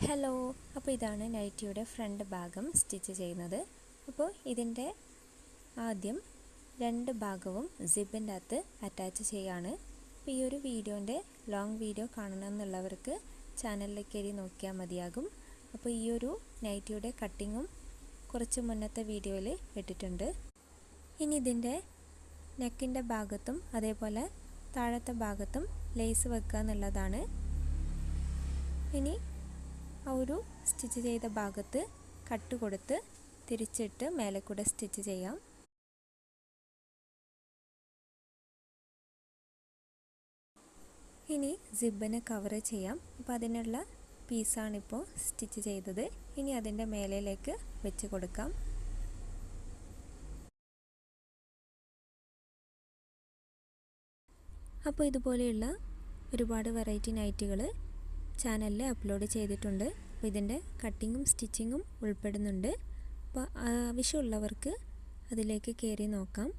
Hello, അപ്പോൾ ഇതാണ് നൈറ്റിയുടെ front ഭാഗം സ്റ്റിച്ച് ചെയ്യുന്നത്. അപ്പോൾ ഇതിൻ്റെ ആദ്യം രണ്ട് ഭാഗവും സിബിൻ്റെ അകത്ത് അറ്റാച്ച് ചെയ്യാണ്. അപ്പോൾ ഈ ഒരു വീഡിയോൻ്റെ ലോങ് വീഡിയോ കാണണമെന്നുള്ളവർക്ക് ചാനലിലേക്ക് കയറി നോക്കിയാൽ മതിയാകും. അപ്പോൾ ഈ ഒരു നൈറ്റിയുടെ കട്ടിങ്ങും കുറച്ച് മുന്നത്തെ വീഡിയോയിൽ ഇട്ടിട്ടുണ്ട്. ഇനി ഇതിൻ്റെ നെക്കിൻ്റെ ഭാഗത്തും അതേപോലെ താഴത്തെ ഭാഗത്തും ലേസ് വെക്കുക എന്നുള്ളതാണ്. ഇനി ആ ഒരു സ്റ്റിച്ച് ചെയ്ത ഭാഗത്ത് കട്ട് കൊടുത്ത് തിരിച്ചിട്ട് മേലെ കൂടെ സ്റ്റിച്ച് ചെയ്യാം. ഇനി സിബിനെ കവർ ചെയ്യാം. അപ്പോൾ അതിനുള്ള പീസാണിപ്പോൾ സ്റ്റിച്ച് ചെയ്തത്. ഇനി അതിൻ്റെ മേലേക്ക് വെച്ച് കൊടുക്കാം. അപ്പോൾ ഇതുപോലെയുള്ള ഒരുപാട് വെറൈറ്റി നൈറ്റുകൾ ചാനലിൽ അപ്ലോഡ് ചെയ്തിട്ടുണ്ട്. അപ്പോൾ ഇതിൻ്റെ കട്ടിങ്ങും സ്റ്റിച്ചിങ്ങും ഉൾപ്പെടുന്നുണ്ട്. അപ്പോൾ ആവശ്യമുള്ളവർക്ക് അതിലേക്ക് കയറി നോക്കാം.